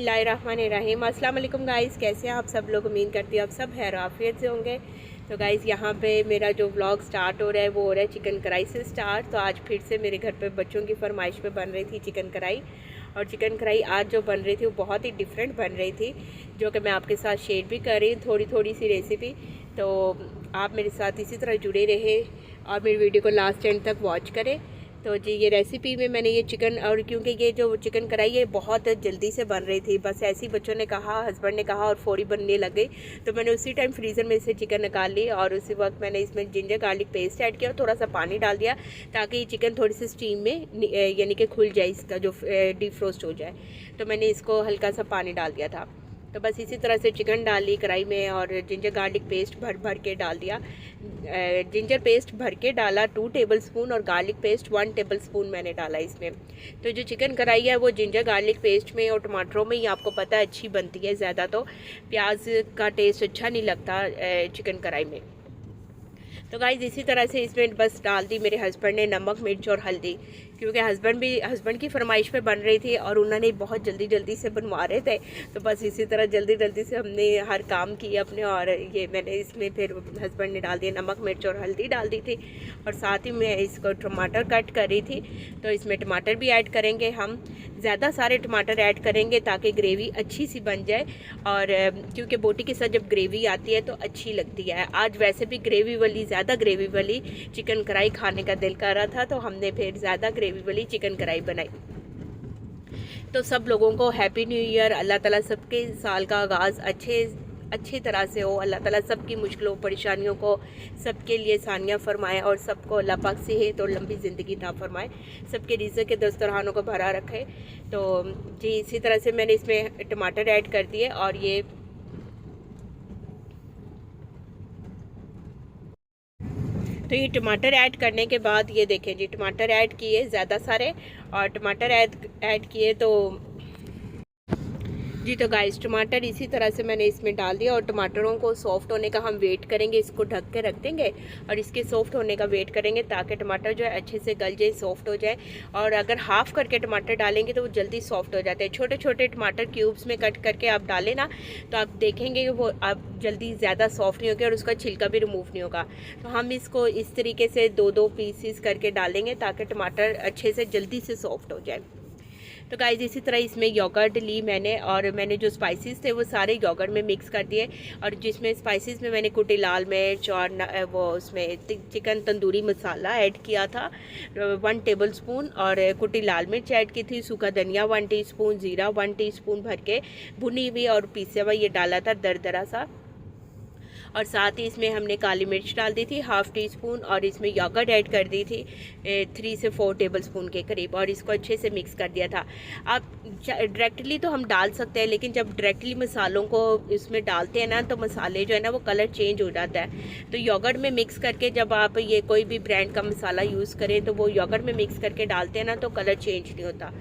बिस्मिल्लाहिर्रहमानिर्रहीम। अस्सलाम वालेकुम गाइस, कैसे हैं आप सब लोग। उम्मीद करती हूँ आप सब खैर आफियत से होंगे। तो गाइस यहाँ पे मेरा जो व्लॉग स्टार्ट हो रहा है वो हो रहा है चिकन कढ़ाई से स्टार्ट। तो आज फिर से मेरे घर पे बच्चों की फरमाइश पे बन रही थी चिकन कढ़ाई, और चिकन कढ़ाई आज जो बन रही थी वो बहुत ही डिफरेंट बन रही थी, जो कि मैं आपके साथ शेयर भी कर रही हूँ थोड़ी थोड़ी सी रेसिपी। तो आप मेरे साथ इसी तरह जुड़े रहे और मेरी वीडियो को लास्ट एंड तक वॉच करें। तो जी ये रेसिपी में मैंने ये चिकन, और क्योंकि ये जो चिकन कढ़ाई है बहुत जल्दी से बन रही थी, बस ऐसे ही बच्चों ने कहा, हस्बैंड ने कहा और फौरी बनने लग गई। तो मैंने उसी टाइम फ्रीज़र में से चिकन निकाल ली और उसी वक्त मैंने इसमें जिंजर गार्लिक पेस्ट ऐड किया और थोड़ा सा पानी डाल दिया ताकि ये चिकन थोड़ी सी स्टीम में यानी कि खुल जाए, इसका जो डीप फ्रोस्ट हो जाए। तो मैंने इसको हल्का सा पानी डाल दिया था। तो बस इसी तरह से चिकन डाली कढ़ाई में और जिंजर गार्लिक पेस्ट भर भर के डाल दिया। जिंजर पेस्ट भर के डाला 2 टेबलस्पून और गार्लिक पेस्ट 1 टेबलस्पून मैंने डाला इसमें। तो जो चिकन कढ़ाई है वो जिंजर गार्लिक पेस्ट में और टमाटरों में ही आपको पता है अच्छी बनती है, ज़्यादा तो प्याज का टेस्ट अच्छा नहीं लगता चिकन कढ़ाई में। तो गाइज़ इसी तरह से इसमें बस डाल दी मेरे हस्बैंड ने नमक मिर्च और हल्दी, क्योंकि हस्बैंड की फरमाइश पे बन रही थी और उन्होंने बहुत जल्दी जल्दी से बनवा रहे थे। तो बस इसी तरह जल्दी जल्दी से हमने हर काम किया अपने, और ये मैंने इसमें फिर हस्बैंड ने डाल दिया नमक मिर्च और हल्दी डाल दी थी, और साथ ही मैं इसको टमाटर कट कर रही थी। तो इसमें टमाटर भी ऐड करेंगे, हम ज़्यादा सारे टमाटर ऐड करेंगे ताकि ग्रेवी अच्छी सी बन जाए, और क्योंकि बोटी के साथ जब ग्रेवी आती है तो अच्छी लगती है। आज वैसे भी ज़्यादा ग्रेवी वाली चिकन कढ़ाई खाने का दिल कर रहा था, तो हमने फिर ज़्यादा ग्रेवी वाली चिकन कढ़ाई बनाई। तो सब लोगों को हैप्पी न्यू ईयर। अल्लाह ताला सबके साल का आगाज़ अच्छी तरह से हो। अल्लाह ताला सबकी मुश्किलों परेशानियों को सबके लिए आसानियाँ फरमाए और सबको अल्लाह पाक सेहत और लंबी ज़िंदगी अता फरमाए, सबके रिज़्क़ के दस्तरखानों को भरा रखे। तो जी इसी तरह से मैंने इसमें टमाटर ऐड कर दिए, और ये तो ये टमाटर ऐड करने के बाद ये देखें जी, टमाटर ऐड किए ज़्यादा सारे, और टमाटर ऐड किए तो जी। तो गाइस टमाटर इसी तरह से मैंने इसमें डाल दिया, और टमाटरों को सॉफ्ट होने का हम वेट करेंगे, इसको ढक के रख देंगे और इसके सॉफ्ट होने का वेट करेंगे ताकि टमाटर जो है अच्छे से गल जाए, सॉफ्ट हो जाए। और अगर हाफ़ करके टमाटर डालेंगे तो वो जल्दी सॉफ्ट हो जाते हैं। छोटे छोटे टमाटर क्यूब्स में कट करके आप डालें ना, तो आप देखेंगे कि वो आप जल्दी ज़्यादा सॉफ्ट नहीं होगा और उसका छिलका भी रिमूव नहीं होगा। तो हम इसको इस तरीके से 2-2 पीसीस करके डालेंगे ताकि टमाटर अच्छे से जल्दी से सॉफ्ट हो जाए। तो गाइस इसी तरह इसमें योगर्ट ली मैंने, और मैंने जो स्पाइसेस थे वो सारे योगर्ट में मिक्स कर दिए, और जिसमें स्पाइसेस में मैंने कुटी लाल मिर्च और वो उसमें चिकन तंदूरी मसाला ऐड किया था 1 टेबलस्पून, और कुटी लाल मिर्च ऐड की थी, सूखा धनिया 1 टीस्पून, ज़ीरा 1 टीस्पून भर के भुनी हुई और पीसा हुआ ये डाला था दरदरा सा, और साथ ही इसमें हमने काली मिर्च डाल दी थी 1/2 टीस्पून, और इसमें योगर्ट ऐड कर दी थी 3 से 4 टेबलस्पून के करीब, और इसको अच्छे से मिक्स कर दिया था। आप डायरेक्टली तो हम डाल सकते हैं, लेकिन जब डायरेक्टली मसालों को इसमें डालते हैं ना तो मसाले जो है ना वो कलर चेंज हो जाता है। तो योगर्ट में मिक्स करके जब आप ये कोई भी ब्रांड का मसाला यूज़ करें तो वो योगर्ट में मिक्स करके डालते हैं ना तो कलर चेंज नहीं होता।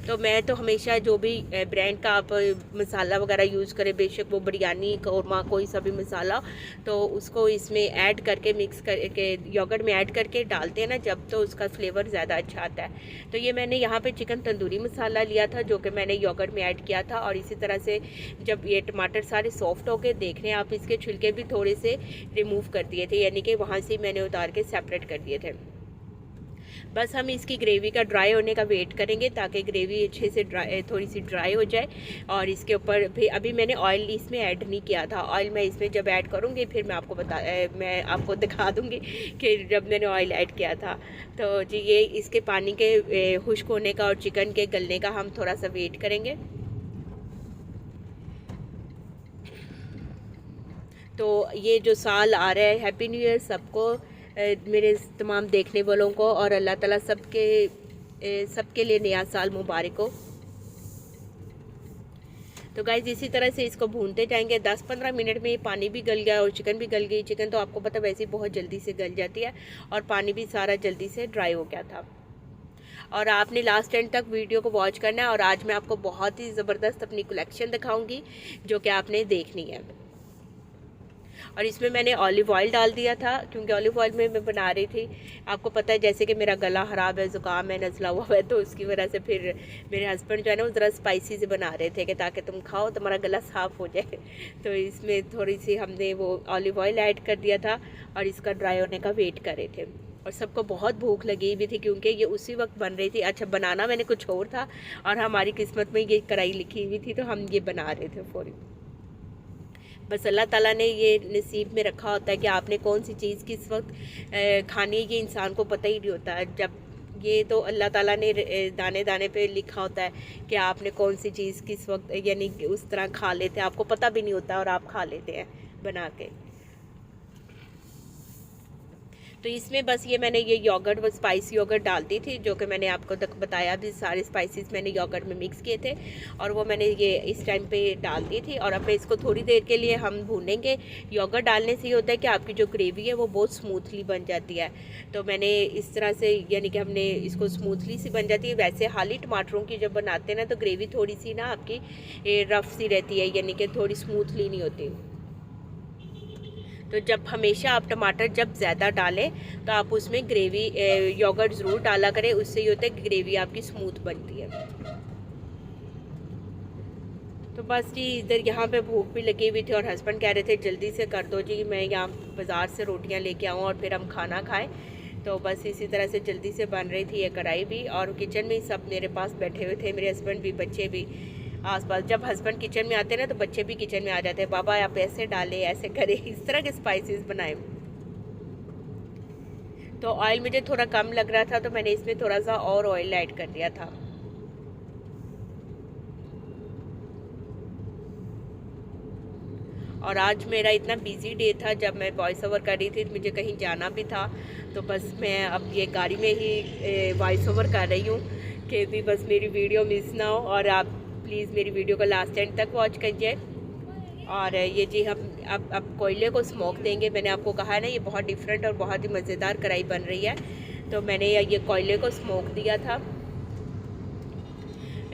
तो मैं तो हमेशा जो भी ब्रांड का आप मसाला वगैरह यूज़ करें, बेशक वो बिरयानी कौरमा कोई सा भी मसाला, तो उसको इसमें ऐड करके मिक्स करके योगर्ट में ऐड करके डालते हैं ना जब, तो उसका फ्लेवर ज़्यादा अच्छा आता है। तो ये मैंने यहाँ पे चिकन तंदूरी मसाला लिया था जो कि मैंने योगर्ट में ऐड किया था, और इसी तरह से जब ये टमाटर सारे सॉफ्ट हो गए, देख रहे हैं आप, इसके छिलके भी थोड़े से रिमूव कर दिए थे, यानी कि वहाँ से मैंने उतार के सेपरेट कर दिए थे। बस हम इसकी ग्रेवी का ड्राई होने का वेट करेंगे ताकि ग्रेवी अच्छे से थोड़ी सी ड्राई हो जाए। और इसके ऊपर भी अभी मैंने ऑयल इसमें ऐड नहीं किया था, ऑयल मैं इसमें जब ऐड करूँगी फिर मैं आपको दिखा दूँगी कि जब मैंने ऑयल ऐड किया था। तो जी ये इसके पानी के खुश्क होने का और चिकन के गलने का हम थोड़ा सा वेट करेंगे। तो ये जो साल आ रहा है, हैप्पी न्यू ईयर सबको, मेरे तमाम देखने वालों को, और अल्लाह ताला सबके लिए नया साल मुबारक हो। तो गाइज़ इसी तरह से इसको भूनते जाएंगे 10-15 मिनट में। ये पानी भी गल गया और चिकन भी गल गई। चिकन तो आपको पता वैसे ही बहुत जल्दी से गल जाती है, और पानी भी सारा जल्दी से ड्राई हो गया था। और आपने लास्ट एंड तक वीडियो को वॉच करना है, और आज मैं आपको बहुत ही ज़बरदस्त अपनी कलेक्शन दिखाऊंगी जो कि आपने देखनी है। और इसमें मैंने ऑलिव ऑयल डाल दिया था, क्योंकि ऑलिव ऑयल में मैं बना रही थी। आपको पता है जैसे कि मेरा गला ख़राब है, ज़ुकाम है, नज़ला हुआ है, तो उसकी वजह से फिर मेरे हस्बैंड जो है ना वो ज़रा स्पाइसी से बना रहे थे कि ताकि तुम खाओ तुम्हारा गला साफ़ हो जाए। तो इसमें थोड़ी सी हमने वो ऑलिव ऑयल ऐड कर दिया था और इसका ड्राई होने का वेट कर रहे थे। और सबको बहुत भूख लगी हुई थी क्योंकि ये उसी वक्त बन रही थी। अच्छा, बनाना मैंने कुछ और था और हमारी किस्मत में ये कढ़ाई लिखी हुई थी, तो हम ये बना रहे थे फ़ौरी। बस अल्लाह ताला ने ये नसीब में रखा होता है कि आपने कौन सी चीज़ किस वक्त खानी है, ये इंसान को पता ही नहीं होता। जब ये तो अल्लाह ताला ने दाने दाने पे लिखा होता है कि आपने कौन सी चीज़ किस वक्त यानी उस तरह खा लेते हैं, आपको पता भी नहीं होता और आप खा लेते हैं बना के। तो इसमें बस ये मैंने ये योगर्ट, बस स्पाइसी योगर्ट डाल दी थी, जो कि मैंने आपको तक बताया भी, सारे स्पाइसेस मैंने योगर्ट में मिक्स किए थे और वो मैंने ये इस टाइम पे डाल दी थी। और अब इसको थोड़ी देर के लिए हम भूनेंगे। योगर्ट डालने से ये होता है कि आपकी जो ग्रेवी है वो बहुत स्मूथली बन जाती है। तो मैंने इस तरह से यानी कि हमने इसको स्मूथली सी बन जाती है। वैसे हाली टमाटरों की जब बनाते हैं ना तो ग्रेवी थोड़ी सी ना आपकी रफ़ सी रहती है, यानी कि थोड़ी स्मूथली नहीं होती। तो जब हमेशा आप टमाटर जब ज़्यादा डालें तो आप उसमें ग्रेवी योगर्ट ज़रूर डाला करें, उससे ये होता है कि ग्रेवी आपकी स्मूथ बनती है। तो बस जी इधर यहाँ पे भूख भी लगी हुई थी और हस्बैंड कह रहे थे जल्दी से कर दो जी, मैं यहाँ बाज़ार से रोटियाँ लेके आऊँ और फिर हम खाना खाएं। तो बस इसी तरह से जल्दी से बन रही थी ये कढ़ाई भी। और किचन में सब मेरे पास बैठे हुए थे, मेरे हस्बैंड भी, बच्चे भी आसपास। जब हस्बैंड किचन में आते हैं ना तो बच्चे भी किचन में आ जाते हैं, बाबा आप ऐसे डालें, ऐसे करें, इस तरह के स्पाइसेस बनाएं। तो ऑयल मुझे थोड़ा कम लग रहा था तो मैंने इसमें थोड़ा सा और ऑयल ऐड कर दिया था। और आज मेरा इतना बिजी डे था, जब मैं वॉइस ओवर कर रही थी तो मुझे कहीं जाना भी था। तो बस मैं अब ये गाड़ी में ही वॉइस ओवर कर रही हूँ कि भी बस मेरी वीडियो मिस ना हो। और आप प्लीज़ मेरी वीडियो को लास्ट एंड तक वॉच कीजिए। और ये जी हम अब कोयले को स्मोक देंगे। मैंने आपको कहा है ना ये बहुत डिफरेंट और बहुत ही मज़ेदार कढ़ाई बन रही है। तो मैंने ये कोयले को स्मोक दिया था।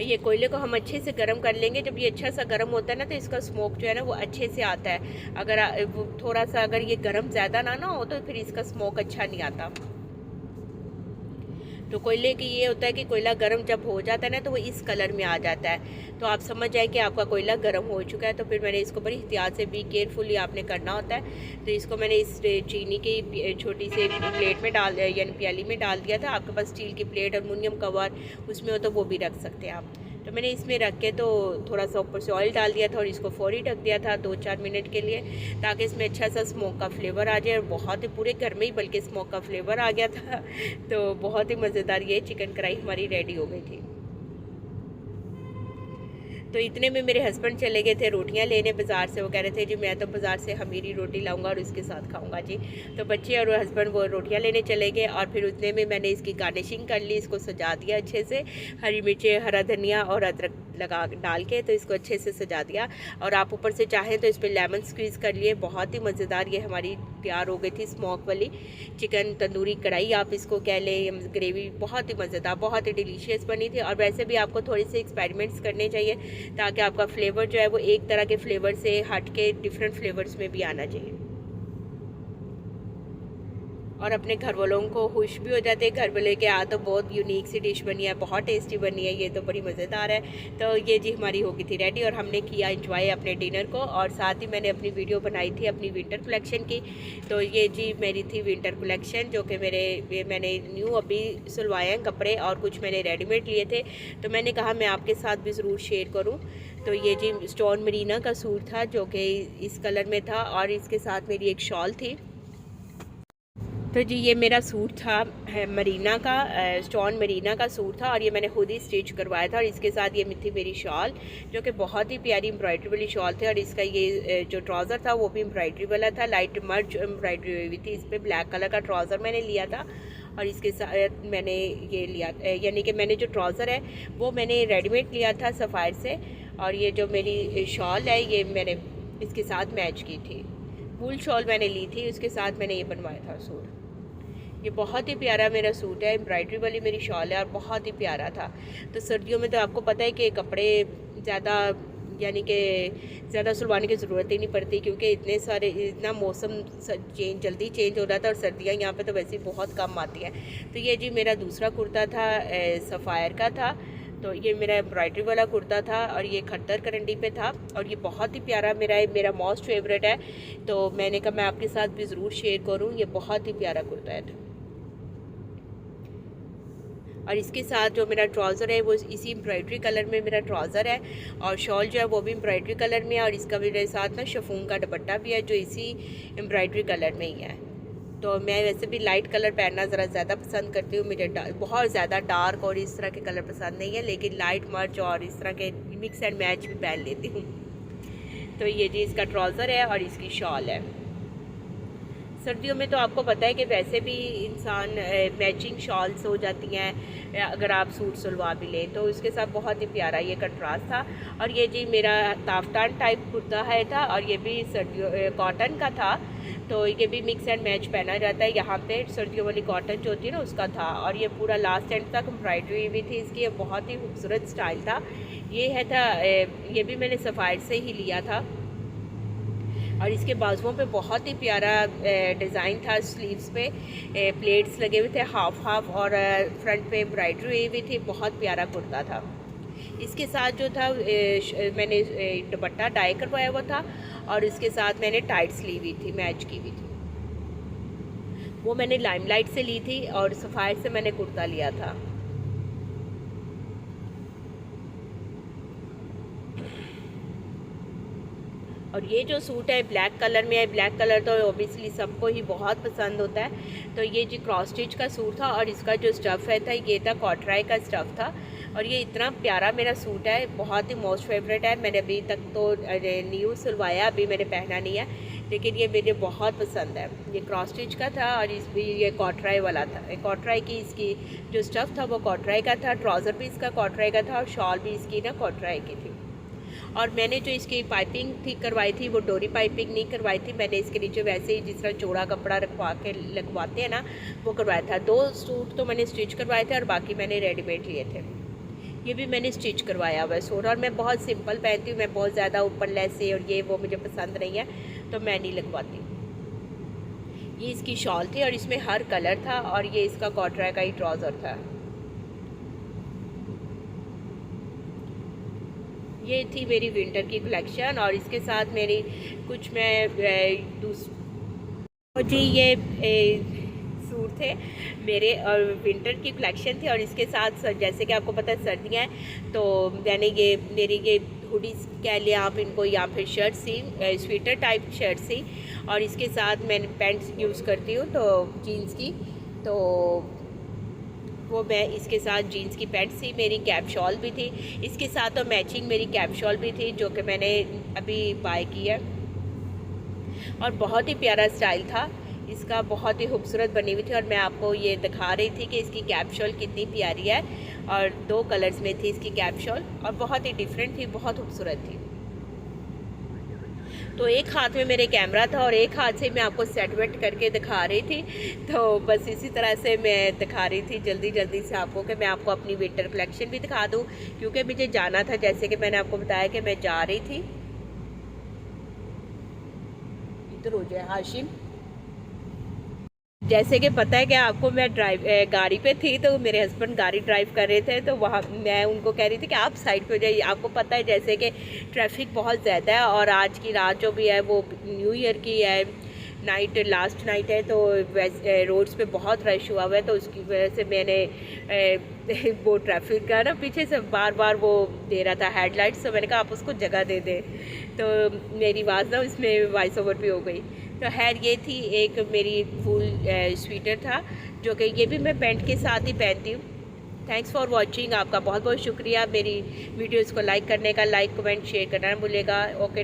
ये कोयले को हम अच्छे से गर्म कर लेंगे। जब ये अच्छा सा गर्म होता है ना तो इसका स्मोक जो है ना वो अच्छे से आता है। अगर थोड़ा सा अगर ये गर्म ज़्यादा ना हो तो फिर इसका स्मोक अच्छा नहीं आता। तो कोयले की ये होता है कि कोयला गर्म जब हो जाता है ना तो वो इस कलर में आ जाता है। तो आप समझ जाए कि आपका कोयला गर्म हो चुका है। तो फिर मैंने इसको बड़ी एहतियात से, बी केयरफुली आपने करना होता है। तो इसको मैंने इस चीनी की छोटी सी प्लेट में डाल यानी प्याली में डाल दिया था। आपके पास स्टील की प्लेट, अल्मुनियम कवर उसमें हो तो वो भी रख सकते हैं आप। तो मैंने इसमें रख के तो थोड़ा सा ऊपर से ऑयल डाल दिया था और इसको फौरी ढक दिया था 2-4 मिनट के लिए, ताकि इसमें अच्छा सा स्मोक का फ्लेवर आ जाए। और बहुत ही पूरे घर में ही बल्कि स्मोक का फ्लेवर आ गया था। तो बहुत ही मज़ेदार ये चिकन कढ़ाई हमारी रेडी हो गई थी। तो इतने में मेरे हस्बैंड चले गए थे रोटियां लेने बाज़ार से। वो कह रहे थे जी मैं तो बाज़ार से खमीरी रोटी लाऊंगा और उसके साथ खाऊंगा जी। तो बच्चे और हस्बैंड वो रोटियां लेने चले गए और फिर उतने में मैंने इसकी गार्निशिंग कर ली। इसको सजा दिया अच्छे से, हरी मिर्चें, हरा धनिया और अदरक लगा डाल के तो इसको अच्छे से सजा दिया। और आप ऊपर से चाहें तो इस पर लेमन स्क्वीज़ कर लिए। बहुत ही मज़ेदार ये हमारी तैयार हो गई थी स्मोक वाली चिकन तंदूरी कढ़ाई आप इसको कह लें। ग्रेवी बहुत ही मज़ेदार, बहुत ही डिलीशियस बनी थी। और वैसे भी आपको थोड़े से एक्सपेरिमेंट्स करने चाहिए ताकि आपका फ्लेवर जो है वो एक तरह के फ्लेवर से हट के डिफरेंट फ्लेवर्स में भी आना चाहिए। और अपने घर वालों को खुश भी हो जाते हैं, घर वाले के तो बहुत यूनिक सी डिश बनी है, बहुत टेस्टी बनी है, ये तो बड़ी मज़ेदार है। तो ये जी हमारी हो गई थी रेडी और हमने किया एंजॉय अपने डिनर को। और साथ ही मैंने अपनी वीडियो बनाई थी अपनी विंटर कलेक्शन की। तो ये जी मेरी थी विंटर कलेक्शन, जो कि मैंने न्यू अभी सिलवाए हैं कपड़े और कुछ मैंने रेडीमेड लिए थे। तो मैंने कहा मैं आपके साथ भी ज़रूर शेयर करूँ। तो ये जी स्टोन मरीना का सूट था जो कि इस कलर में था और इसके साथ मेरी एक शॉल थी। तो जी ये मेरा सूट था मरीना का, स्टोन मरीना का सूट था और ये मैंने खुद ही स्टिच करवाया था। और इसके साथ ये थी मेरी शॉल जो कि बहुत ही प्यारी एम्ब्रॉयडरी वाली शॉल थी। और इसका ये जो ट्राउज़र था वो भी एम्ब्रॉयडरी वाला था, लाइट मर्ज एम्ब्रॉयडरी हुई थी। इस पर ब्लैक कलर का ट्राउज़र मैंने लिया था और इसके साथ मैंने ये लिया यानी कि मैंने जो ट्राउज़र है वो मैंने रेडीमेड लिया था सफ़ायर से। और ये जो मेरी शॉल है ये मैंने इसके साथ मैच की थी, वूल शॉल मैंने ली थी, उसके साथ मैंने ये बनवाया था सूट। ये बहुत ही प्यारा मेरा सूट है, एम्ब्रॉयडरी वाली मेरी शॉल है और बहुत ही प्यारा था। तो सर्दियों में तो आपको पता है कि कपड़े ज़्यादा यानी कि ज़्यादा सिलवाने की ज़रूरत ही नहीं पड़ती, क्योंकि इतना मौसम जल्दी चेंज हो रहा था और सर्दियाँ यहाँ पे तो वैसे ही बहुत कम आती हैं। तो ये जी मेरा दूसरा कुर्ता था, सफ़ायर का था। तो ये मेरा एम्ब्रॉयडरी वाला कुर्ता था और ये खट्टर करंडी पे था और ये बहुत ही प्यारा मेरा मोस्ट फेवरेट है। तो मैंने कहा मैं आपके साथ भी ज़रूर शेयर करूँ। ये बहुत ही प्यारा कुर्ता है। और इसके साथ जो मेरा ट्राउज़र है वो इसी एम्ब्रॉयडरी कलर में मेरा ट्राउज़र है और शॉल जो है वो भी एम्ब्रॉयडरी कलर में है और इसका मेरे साथ ना शिफॉन का दुपट्टा भी है जो इसी एम्ब्रॉयडरी कलर में ही है। तो मैं वैसे भी लाइट कलर पहनना ज़रा ज़्यादा पसंद करती हूँ, मुझे बहुत ज़्यादा डार्क और इस तरह के कलर पसंद नहीं है, लेकिन लाइट मर्च और इस तरह के मिक्स एंड मैच भी पहन लेती हूँ। तो ये जी इसका ट्राउज़र है और इसकी शॉल है। सर्दियों में तो आपको पता है कि वैसे भी इंसान मैचिंग शॉल्स हो जाती हैं अगर आप सूट सलवार भी लें, तो उसके साथ बहुत ही प्यारा ये कंट्रास्ट था। और ये जी मेरा ताफ्तान टाइप कुर्ता है था और ये भी सर्दियों कॉटन का था। तो ये भी मिक्स एंड मैच पहना जाता है। यहाँ पे सर्दियों वाली कॉटन जो होती है ना उसका था और ये पूरा लास्ट एंड तक एम्ब्रॉयडरी भी थी इसकी। बहुत ही खूबसूरत स्टाइल था। ये भी मैंने सफ़ायर से ही लिया था और इसके बाजुओं पे बहुत ही प्यारा डिज़ाइन था। स्लीव्स पे प्लेट्स लगे हुए थे हाफ हाफ और फ्रंट पे एम्ब्रॉयडरी हुई हुई थी। बहुत प्यारा कुर्ता था। इसके साथ जो था मैंने दुपट्टा डाई करवाया हुआ था और इसके साथ मैंने टाइट स्लीव हुई थी, मैच की हुई थी। वो मैंने लाइमलाइट से ली थी और सफ़ायर से मैंने कुर्ता लिया था। और ये जो सूट है ब्लैक कलर में है। ब्लैक कलर तो ओबियसली सबको ही बहुत पसंद होता है। तो ये जी क्रॉस स्टिच का सूट था और इसका जो स्टफ़ है था ये था कॉटराई का स्टफ़ था और ये इतना प्यारा मेरा सूट है, बहुत ही मोस्ट फेवरेट है। मैंने अभी तक तो न्यू सिलवाया, अभी मैंने पहना नहीं है, लेकिन ये मुझे बहुत पसंद है। ये क्रॉस स्टिच का था और ये कॉटराई वाला था। कॉटराई की इसकी जो स्टफ़ था वो कॉटराई का था, ट्राउज़र भी इसका कॉटराई का था और शॉल भी इसकी ना कॉटराई की थी। और मैंने जो इसकी पाइपिंग थी करवाई थी वो डोरी पाइपिंग नहीं करवाई थी, मैंने इसके नीचे वैसे ही जिस तरह चौड़ा कपड़ा रखवा के लगवाते हैं ना वो करवाया था। 2 सूट तो मैंने स्टिच करवाए थे और बाकी मैंने रेडीमेड लिए थे। ये भी मैंने स्टिच करवाया हुआ है सूट और मैं बहुत सिंपल पहनती हूँ, मैं बहुत ज़्यादा ऊपर लेसे और ये वो मुझे पसंद नहीं है तो मैं नहीं लगवाती। ये इसकी शॉल थी और इसमें हर कलर था और ये इसका कॉटरा का ही ट्राउज़र था। ये थी मेरी विंटर की कलेक्शन और इसके साथ मेरी कुछ जी ये सूट थे मेरे और विंटर की कलेक्शन थी। और इसके साथ जैसे कि आपको पता है सर्दियाँ हैं तो मैंने मेरी ये हुडीज़ कह लिया आप इनको, या फिर शर्ट सी स्वेटर टाइप शर्ट सी और इसके साथ मैं पैंट्स यूज़ करती हूँ तो जीन्स की, तो वो मैं इसके साथ जीन्स की पैंट सी, मेरी कैप शॉल भी थी इसके साथ, तो मैचिंग मेरी कैप शॉल भी थी जो कि मैंने अभी बाय की है। और बहुत ही प्यारा स्टाइल था इसका, बहुत ही खूबसूरत बनी हुई थी और मैं आपको ये दिखा रही थी कि इसकी कैप शॉल कितनी प्यारी है। और 2 कलर्स में थी इसकी कैप शॉल और बहुत ही डिफरेंट थी, बहुत खूबसूरत थी। तो एक हाथ में मेरे कैमरा था और एक हाथ से मैं आपको सेट वेट करके दिखा रही थी। तो बस इसी तरह से मैं दिखा रही थी जल्दी से आपको कि मैं आपको अपनी विंटर कलेक्शन भी दिखा दूं, क्योंकि मुझे जाना था, जैसे कि मैंने आपको बताया कि मैं जा रही थी। इधर हो जाए हाशिम। जैसे कि पता है कि आपको मैं गाड़ी पे थी तो मेरे हस्बैंड गाड़ी ड्राइव कर रहे थे, तो वहाँ मैं उनको कह रही थी कि आप साइड पे हो जाइए। आपको पता है जैसे कि ट्रैफिक बहुत ज़्यादा है और आज की रात जो भी है वो न्यू ईयर की है, लास्ट नाइट है, तो वैसे रोड्स पे बहुत रश हुआ हुआ है। तो उसकी वजह से मैंने वो ट्रैफिक का ना पीछे से बार वो दे रहा था हेडलाइट्स, तो मैंने कहा आप उसको जगह दे दें, तो मेरी आवाज़ ना उसमें वॉइस ओवर भी हो गई। तो खैर ये थी एक मेरी फुल स्वेटर था जो कि ये भी मैं पैंट के साथ ही पहनती हूँ। थैंक्स फॉर वॉचिंग, आपका बहुत बहुत शुक्रिया मेरी वीडियोज़ को लाइक करने का। लाइक कमेंट शेयर करना ना भूलिएगा। ओके।